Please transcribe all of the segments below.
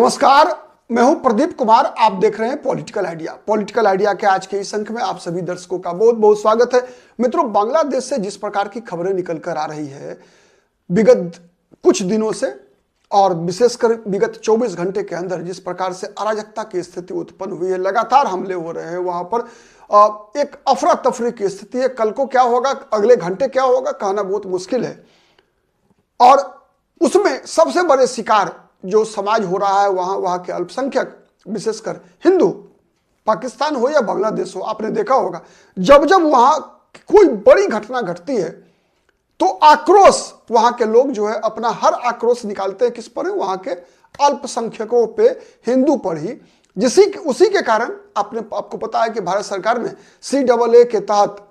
नमस्कार, मैं हूं प्रदीप कुमार। आप देख रहे हैं पॉलिटिकल आइडिया। पॉलिटिकल आइडिया के आज के इस अंक में आप सभी दर्शकों का बहुत बहुत स्वागत है। मित्रों, बांग्लादेश से जिस प्रकार की खबरें निकल कर आ रही है विगत कुछ दिनों से, और विशेषकर विगत 24 घंटे के अंदर जिस प्रकार से अराजकता की स्थिति उत्पन्न हुई है, लगातार हमले हो रहे हैं, वहां पर एक अफरा तफरी की स्थिति है। कल को क्या होगा, अगले घंटे क्या होगा, कहना बहुत मुश्किल है। और उसमें सबसे बड़े शिकार जो समाज हो रहा है वहां के अल्पसंख्यक, विशेषकर हिंदू, पाकिस्तान हो या बांग्लादेश हो। आपने देखा होगा जब जब वहां कोई बड़ी घटना घटती है तो आक्रोश, वहां के लोग जो है अपना हर आक्रोश निकालते हैं किस पर है, वहां के अल्पसंख्यकों पे, हिंदू पर ही। उसी के कारण आपको पता है कि भारत सरकार ने CAA के तहत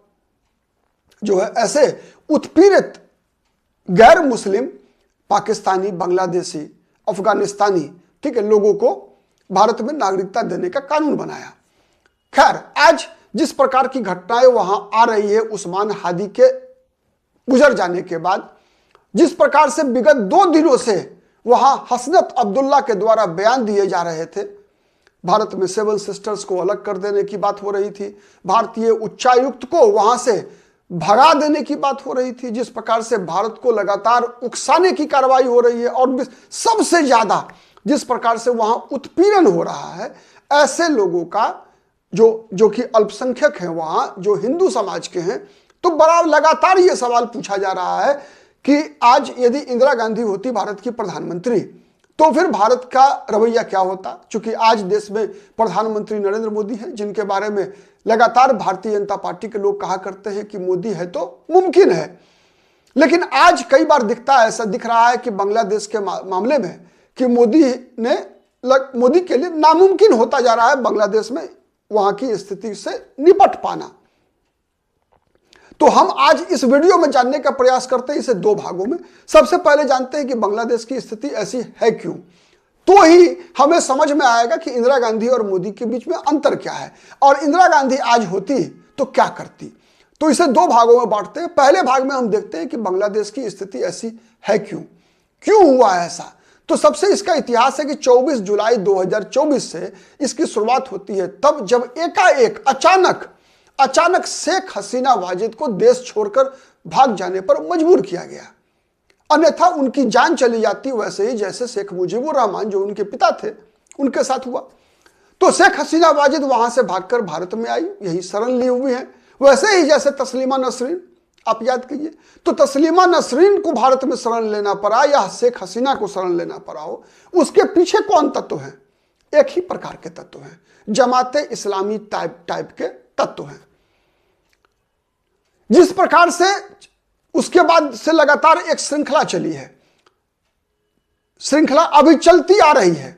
जो है ऐसे उत्पीड़ित गैर मुस्लिम पाकिस्तानी, बांग्लादेशी, अफगानिस्तानी, ठीक है, लोगों को भारत में नागरिकता देने का कानून बनाया। खैर, आज जिस प्रकार की घटनाएं वहां आ रही है, उस्मान हादी के गुजर जाने के बाद, जिस प्रकार से विगत 2 दिनों से वहां हसनत अब्दुल्ला के द्वारा बयान दिए जा रहे थे, भारत में 7 सिस्टर्स को अलग कर देने की बात हो रही थी, भारतीय उच्चायुक्त को वहां से भगा देने की बात हो रही थी, जिस प्रकार से भारत को लगातार उकसाने की कार्रवाई हो रही है, और सबसे ज्यादा जिस प्रकार से वहां उत्पीड़न हो रहा है, ऐसे लोगों का जो कि अल्पसंख्यक हैं वहां, जो हिंदू समाज के हैं, तो बड़ा लगातार ये सवाल पूछा जा रहा है कि आज यदि इंदिरा गांधी होती भारत की प्रधानमंत्री तो फिर भारत का रवैया क्या होता। क्योंकि आज देश में प्रधानमंत्री नरेंद्र मोदी हैं, जिनके बारे में लगातार भारतीय जनता पार्टी के लोग कहा करते हैं कि मोदी है तो मुमकिन है। लेकिन आज कई बार ऐसा दिख रहा है कि बांग्लादेश के मामले में कि मोदी के लिए नामुमकिन होता जा रहा है बांग्लादेश में वहां की स्थिति से निपट पाना। तो हम आज इस वीडियो में जानने का प्रयास करते हैं, इसे 2 भागों में। सबसे पहले जानते हैं कि बांग्लादेश की स्थिति ऐसी है क्यों, तो ही हमें समझ में आएगा कि इंदिरा गांधी और मोदी के बीच में अंतर क्या है, और इंदिरा गांधी आज होती तो क्या करती। तो इसे 2 भागों में बांटते हैं। पहले भाग में हम देखते हैं कि बांग्लादेश की स्थिति ऐसी है क्यों हुआ ऐसा। तो सबसे इसका इतिहास है कि 24 जुलाई 2024 से इसकी शुरुआत होती है, तब जब एकाएक अचानक शेख हसीना वाजिद को देश छोड़कर भाग जाने पर मजबूर किया गया। अन्यथा उनकी जान चली जाती, वैसे ही जैसे शेख मुजीबुर रहमान जो उनके पिता थे उनके साथ हुआ। तो शेख हसीना वाजिद वहां से भागकर भारत में आई, यही शरण ली हुई है। वैसे ही जैसे तस्लीमा नसरीन, आप याद कीजिए, तो तस्लीमा नसरीन को भारत में शरण लेना पड़ा या शेख हसीना को शरण लेना पड़ा हो, उसके पीछे कौन तत्व है? एक ही प्रकार के तत्व हैं, जमाते इस्लामी टाइप के तत्व हैं। जिस प्रकार से उसके बाद से लगातार एक श्रृंखला चली है, श्रृंखला अभी चलती आ रही है।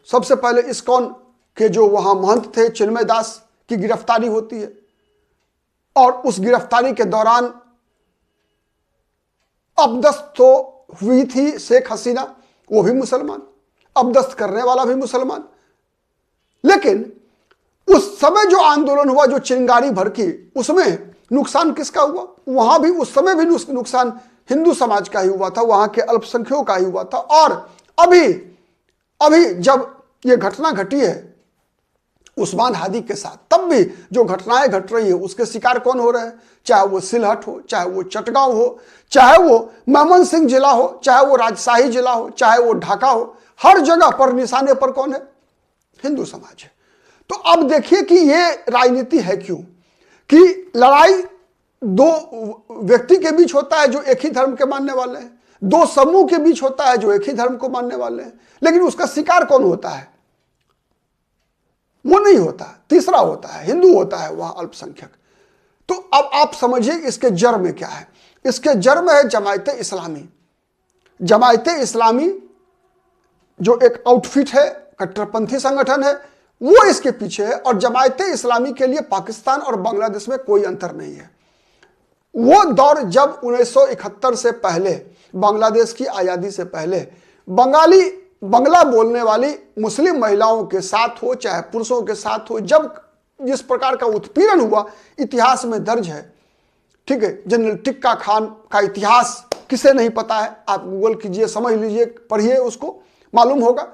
सबसे पहले इस्कॉन के जो वहां महंत थे चिन्मय दास की गिरफ्तारी होती है, और उस गिरफ्तारी के दौरान अबदस्त तो हुई थी शेख हसीना, वो भी मुसलमान, अबदस्त करने वाला भी मुसलमान। लेकिन उस समय जो आंदोलन हुआ, जो चिंगारी भड़की, उसमें नुकसान किसका हुआ? वहां भी उस समय भी नुकसान हिंदू समाज का ही हुआ था, वहां के अल्पसंख्यकों का ही हुआ था। और अभी जब यह घटना घटी है उस्मान हादी के साथ, तब भी जो घटनाएं घट रही है उसके शिकार कौन हो रहे हैं? चाहे वो सिलहट हो, चाहे वो चटगांव हो, चाहे वो मैमनसिंह जिला हो, चाहे वो राजशाही जिला हो, चाहे वो ढाका हो, हर जगह पर निशाने पर कौन है? हिंदू समाज है। तो अब देखिए कि ये राजनीति है क्यों, कि लड़ाई 2 व्यक्ति के बीच होता है जो एक ही धर्म के मानने वाले हैं, 2 समूह के बीच होता है जो एक ही धर्म को मानने वाले हैं, लेकिन उसका शिकार कौन होता है? वो नहीं होता, तीसरा होता है, हिंदू होता है वह अल्पसंख्यक। तो अब आप समझिए इसके जड़ में क्या है। इसके जड़ में है जमायते इस्लामी। जमायते इस्लामी जो एक आउटफिट है, कट्टरपंथी संगठन है, वो इसके पीछे है। और जमायते इस्लामी के लिए पाकिस्तान और बांग्लादेश में कोई अंतर नहीं है। वो दौर जब 1971 से पहले, बांग्लादेश की आजादी से पहले, बंगला बोलने वाली मुस्लिम महिलाओं के साथ हो चाहे पुरुषों के साथ हो, जब जिस प्रकार का उत्पीड़न हुआ, इतिहास में दर्ज है। ठीक है, जनरल टिक्का खान का इतिहास किसे नहीं पता है? आप गूगल कीजिए, समझ लीजिए, पढ़िए, उसको मालूम होगा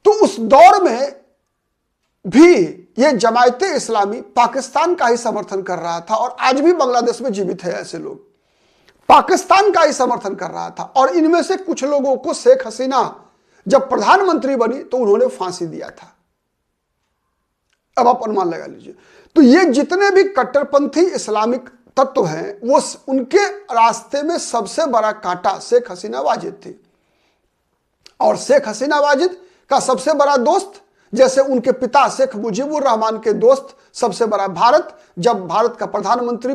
तो उस दौर में भी ये जमायते इस्लामी पाकिस्तान का ही समर्थन कर रहा था, और आज भी बांग्लादेश में जीवित है ऐसे लोग, पाकिस्तान का ही समर्थन कर रहा था। और इनमें से कुछ लोगों को शेख हसीना जब प्रधानमंत्री बनी तो उन्होंने फांसी दिया था। अब आप अनुमान लगा लीजिए। तो ये जितने भी कट्टरपंथी इस्लामिक तत्व हैं, वो उनके रास्ते में सबसे बड़ा कांटा शेख हसीना वाजिद थी। और शेख हसीना वाजिद का सबसे बड़ा दोस्त, जैसे उनके पिता शेख मुजीबुर रहमान के दोस्त सबसे बड़ा भारत, जब भारत का प्रधानमंत्री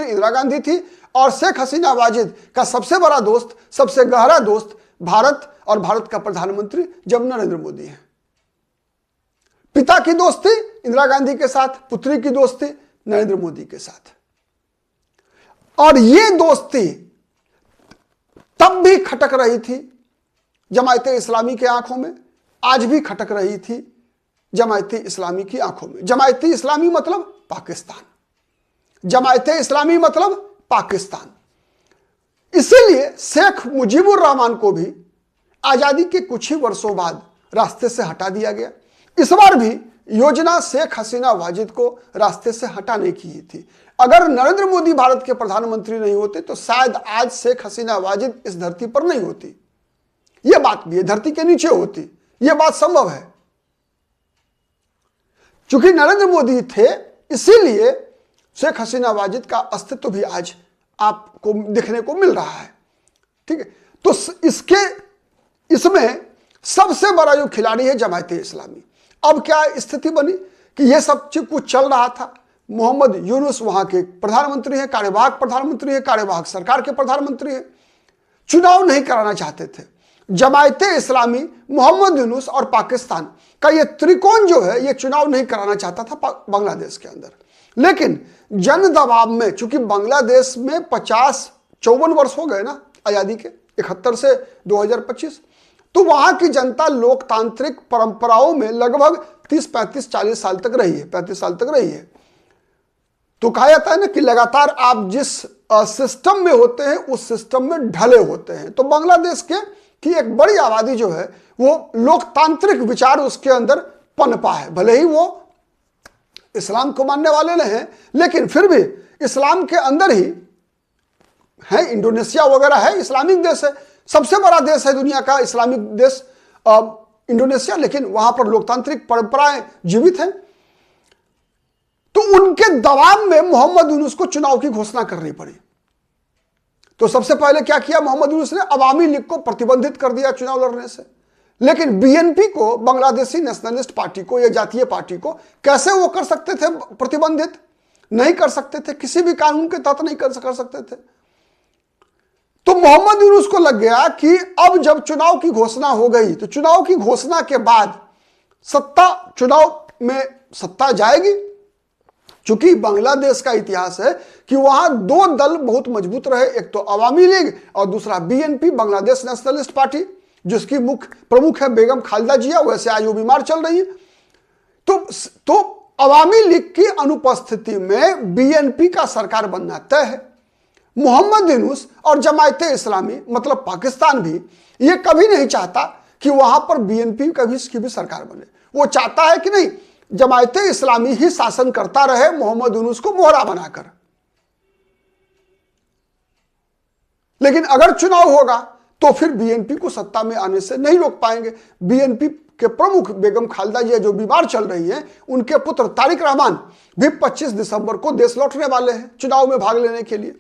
इंदिरा गांधी थी, और शेख हसीना वाजिद का सबसे बड़ा दोस्त, सबसे गहरा दोस्त भारत, और भारत का प्रधानमंत्री जब नरेंद्र मोदी है। पिता की दोस्ती इंदिरा गांधी के साथ, पुत्री की दोस्ती नरेंद्र मोदी के साथ। और ये दोस्ती तब भी खटक रही थी जमायते इस्लामी के आंखों में, आज भी खटक रही थी जमायते इस्लामी की आंखों में। जमायते इस्लामी मतलब पाकिस्तान, जमायते इस्लामी मतलब पाकिस्तान। इसीलिए शेख मुजीबुर रहमान को भी आजादी के कुछ ही वर्षों बाद रास्ते से हटा दिया गया। इस बार भी योजना शेख हसीना वाजिद को रास्ते से हटाने की ही थी। अगर नरेंद्र मोदी भारत के प्रधानमंत्री नहीं होते तो शायद आज शेख हसीना वाजिद इस धरती पर नहीं होती। यह बात भी है, धरती के नीचे होती, यह बात संभव है। चूंकि नरेंद्र मोदी थे, इसीलिए शेख हसीना वाजिद का अस्तित्व भी आज आपको देखने को मिल रहा है। ठीक है, तो इसमें सबसे बड़ा जो खिलाड़ी है जमायते इस्लामी। अब क्या स्थिति बनी कि यह सब कुछ चल रहा था, मोहम्मद यूनुस वहां के प्रधानमंत्री हैं, कार्यवाहक प्रधानमंत्री हैं, कार्यवाहक सरकार के प्रधानमंत्री हैं, चुनाव नहीं कराना चाहते थे। जमायते इस्लामी, मोहम्मद यूनुस और पाकिस्तान का ये त्रिकोण जो है, ये चुनाव नहीं कराना चाहता था बांग्लादेश के अंदर। लेकिन जन दबाव में, चूंकि बांग्लादेश में 54 वर्ष हो गए ना आजादी के, 71 से 2025, तो वहां की जनता लोकतांत्रिक परंपराओं में लगभग 30-35-40 साल तक रही है, 35 साल तक रही है। तो कहा जाता है ना कि लगातार आप जिस सिस्टम में होते हैं उस सिस्टम में ढले होते हैं। तो बांग्लादेश की एक बड़ी आबादी जो है वो लोकतांत्रिक विचार उसके अंदर पनपा है। भले ही वो इस्लाम को मानने वाले नहीं हैं, लेकिन फिर भी इस्लाम के अंदर ही है। इंडोनेशिया वगैरह है, इस्लामिक देश है, सबसे बड़ा देश है दुनिया का इस्लामिक देश इंडोनेशिया, लेकिन वहां पर लोकतांत्रिक परंपराएं जीवित हैं। तो उनके दबाव में मोहम्मद यूनुस को चुनाव की घोषणा करनी पड़ी। तो सबसे पहले क्या किया मोहम्मद यूनुस ने, अवामी लीग को प्रतिबंधित कर दिया चुनाव लड़ने से। लेकिन बीएनपी को, बांग्लादेशी नेशनलिस्ट पार्टी को या जातीय पार्टी को कैसे वो कर सकते थे प्रतिबंधित? नहीं कर सकते थे, किसी भी कानून के तहत नहीं कर सकते थे। तो मोहम्मद यूनुस को लग गया कि अब जब चुनाव की घोषणा हो गई तो चुनाव की घोषणा के बाद चुनाव में सत्ता जाएगी। चूंकि बांग्लादेश का इतिहास है कि वहां दो दल बहुत मजबूत रहे, एक तो अवामी लीग और दूसरा बीएनपी, बांग्लादेश नेशनलिस्ट पार्टी, जिसकी मुख्य प्रमुख है बेगम खालिदा जिया। वैसे आज वो बीमार चल रही है। तो अवामी लीग की अनुपस्थिति में बीएनपी का सरकार बनना तय है। मोहम्मद यूनुस और जमायते इस्लामी मतलब पाकिस्तान भी ये कभी नहीं चाहता कि वहां पर बीएनपी की भी सरकार बने। वो चाहता है कि नहीं, जमायते इस्लामी ही शासन करता रहे, मोहम्मद यूनुस को मोहरा बनाकर। लेकिन अगर चुनाव होगा तो फिर बीएनपी को सत्ता में आने से नहीं रोक पाएंगे। बीएनपी के प्रमुख बेगम खालिदा जिया जो बीमार चल रही हैं, उनके पुत्र तारिक रहमान भी 25 दिसंबर को देश लौटने वाले हैं चुनाव में भाग लेने के लिए।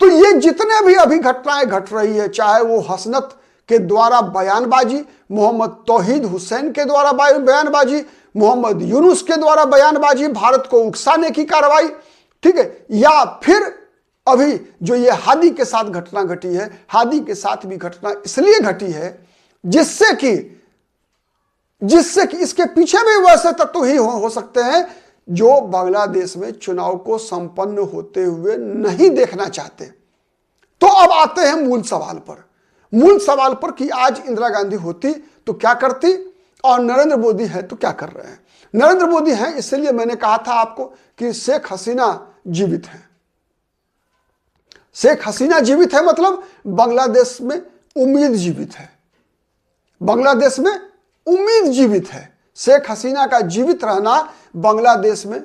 तो ये जितने भी अभी घटनाएं घट रही है, चाहे वो हसनत के द्वारा बयानबाजी, मोहम्मद तौहीद हुसैन के द्वारा बयानबाजी, मोहम्मद यूनुस के द्वारा बयानबाजी, भारत को उकसाने की कार्रवाई, ठीक है, या फिर अभी जो ये हादी के साथ घटना घटी है, हादी के साथ भी घटना इसलिए घटी है जिससे कि इसके पीछे भी वैसे तत्व ही हो सकते हैं जो बांग्लादेश में चुनाव को संपन्न होते हुए नहीं देखना चाहते। तो अब आते हैं मूल सवाल पर कि आज इंदिरा गांधी होती तो क्या करती और नरेंद्र मोदी है तो क्या कर रहे हैं। नरेंद्र मोदी हैं, इसलिए मैंने कहा था आपको कि शेख हसीना जीवित है। शेख हसीना जीवित है मतलब बांग्लादेश में उम्मीद जीवित है, बांग्लादेश में उम्मीद जीवित है। शेख हसीना का जीवित रहना बांग्लादेश में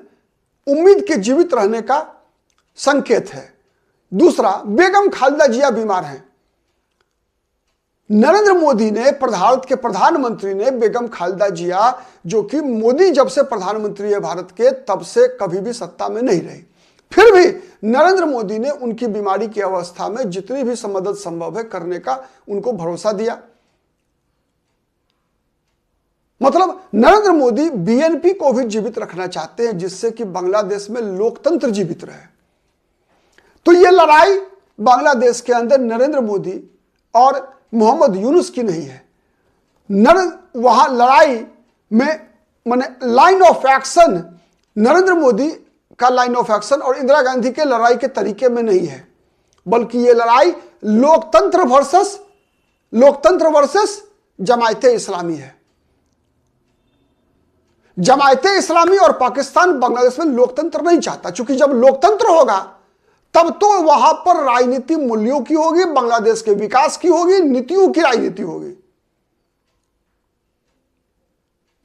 उम्मीद के जीवित रहने का संकेत है। दूसरा, बेगम खालिदा जिया बीमार हैं। नरेंद्र मोदी ने, भारत के प्रधानमंत्री ने बेगम खालिदा जिया, जो कि मोदी जब से प्रधानमंत्री है भारत के तब से कभी भी सत्ता में नहीं रही, फिर भी नरेंद्र मोदी ने उनकी बीमारी की अवस्था में जितनी भी मदद संभव है करने का उनको भरोसा दिया। मतलब नरेंद्र मोदी बीएनपी को भी जीवित रखना चाहते हैं, जिससे कि बांग्लादेश में लोकतंत्र जीवित रहे। तो यह लड़ाई बांग्लादेश के अंदर नरेंद्र मोदी और मोहम्मद यूनुस की नहीं है। वहां लड़ाई में माने line of action Narendra Modi का लाइन ऑफ एक्शन और इंदिरा गांधी के लड़ाई के तरीके में नहीं है, बल्कि यह लड़ाई लोकतंत्र वर्सेस जमायते इस्लामी है। जमायते इस्लामी और पाकिस्तान बांग्लादेश में लोकतंत्र नहीं चाहता, क्योंकि जब लोकतंत्र होगा तब तो वहां पर राजनीति मूल्यों की होगी, बांग्लादेश के विकास की होगी, नीतियों की राजनीति होगी।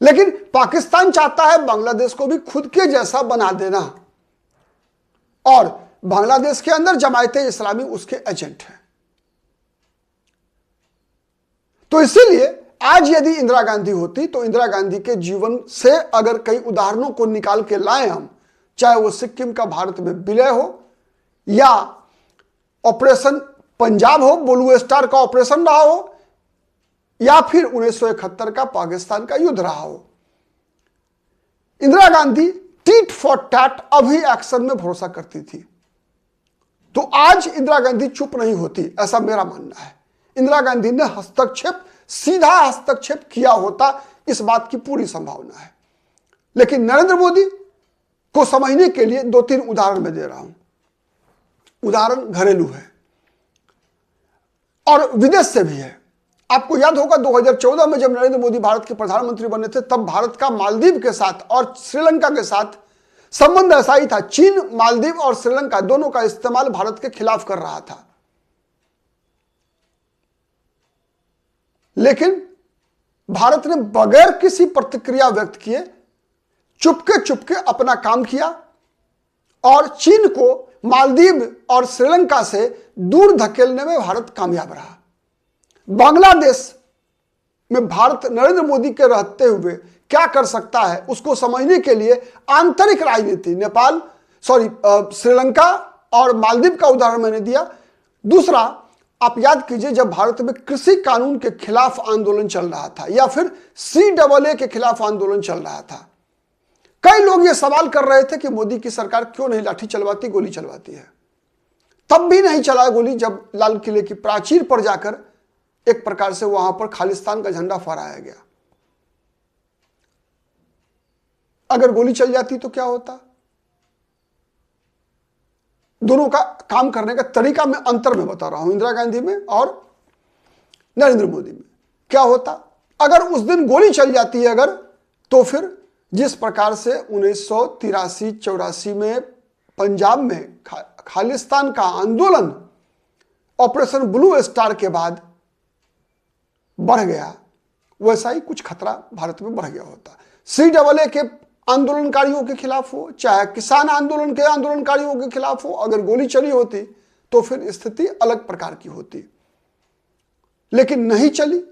लेकिन पाकिस्तान चाहता है बांग्लादेश को भी खुद के जैसा बना देना, और बांग्लादेश के अंदर जमायते इस्लामी उसके एजेंट है। तो इसीलिए आज यदि इंदिरा गांधी होती तो इंदिरा गांधी के जीवन से अगर कई उदाहरणों को निकाल के लाए हम, चाहे वो सिक्किम का भारत में विलय हो, या ऑपरेशन पंजाब हो, ब्लू स्टार का ऑपरेशन रहा हो, या फिर 1971 का पाकिस्तान का युद्ध रहा हो, Indira Gandhi tit for tat अभी एक्शन में भरोसा करती थी। तो आज इंदिरा गांधी चुप नहीं होती, ऐसा मेरा मानना है। इंदिरा गांधी ने सीधा हस्तक्षेप किया होता, इस बात की पूरी संभावना है। लेकिन नरेंद्र मोदी को समझने के लिए 2-3 उदाहरण मैं दे रहा हूं। उदाहरण घरेलू है और विदेश से भी है। आपको याद होगा 2014 में जब नरेंद्र मोदी भारत के प्रधानमंत्री बने थे, तब भारत का मालदीव के साथ और श्रीलंका के साथ संबंध ऐसा ही था। चीन मालदीव और श्रीलंका दोनों का इस्तेमाल भारत के खिलाफ कर रहा था, लेकिन भारत ने बगैर किसी प्रतिक्रिया व्यक्त किए चुपके अपना काम किया और चीन को मालदीव और श्रीलंका से दूर धकेलने में भारत कामयाब रहा। बांग्लादेश में भारत नरेंद्र मोदी के रहते हुए क्या कर सकता है, उसको समझने के लिए आंतरिक राजनीति, श्रीलंका और मालदीव का उदाहरण मैंने दिया। दूसरा, आप याद कीजिए जब भारत में कृषि कानून के खिलाफ आंदोलन चल रहा था या फिर CAA के खिलाफ आंदोलन चल रहा था, कई लोग ये सवाल कर रहे थे कि मोदी की सरकार क्यों नहीं लाठी चलवाती, गोली चलवाती है। तब भी नहीं चला गोली जब लाल किले की प्राचीर पर जाकर एक प्रकार से वहां पर खालिस्तान का झंडा फहराया गया। अगर गोली चल जाती तो क्या होता? दोनों का काम करने का तरीका में अंतर में बता रहा हूं, इंदिरा गांधी में और नरेंद्र मोदी में। क्या होता अगर उस दिन गोली चल जाती है अगर, तो फिर जिस प्रकार से 1983-84 में पंजाब में खालिस्तान का आंदोलन ऑपरेशन ब्लू स्टार के बाद बढ़ गया, वैसा ही कुछ खतरा भारत में बढ़ गया होता। CAA के आंदोलनकारियों के खिलाफ हो, चाहे किसान आंदोलन के आंदोलनकारियों के खिलाफ हो, अगर गोली चली होती तो फिर स्थिति अलग प्रकार की होती, लेकिन नहीं चली।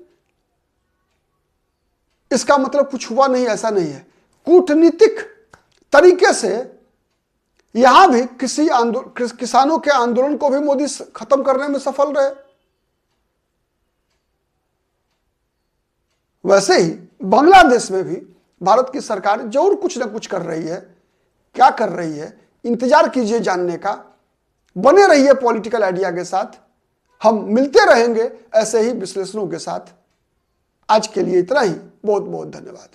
इसका मतलब कुछ हुआ नहीं, ऐसा नहीं है। कूटनीतिक तरीके से यहां भी किसानों के आंदोलन को भी मोदी खत्म करने में सफल रहे। वैसे ही बांग्लादेश में भी भारत की सरकार जरूर कुछ ना कुछ कर रही है। क्या कर रही है, इंतजार कीजिए जानने का। बने रहिए पॉलिटिकल आइडिया के साथ, हम मिलते रहेंगे ऐसे ही विश्लेषणों के साथ। आज के लिए इतना ही, बहुत बहुत धन्यवाद।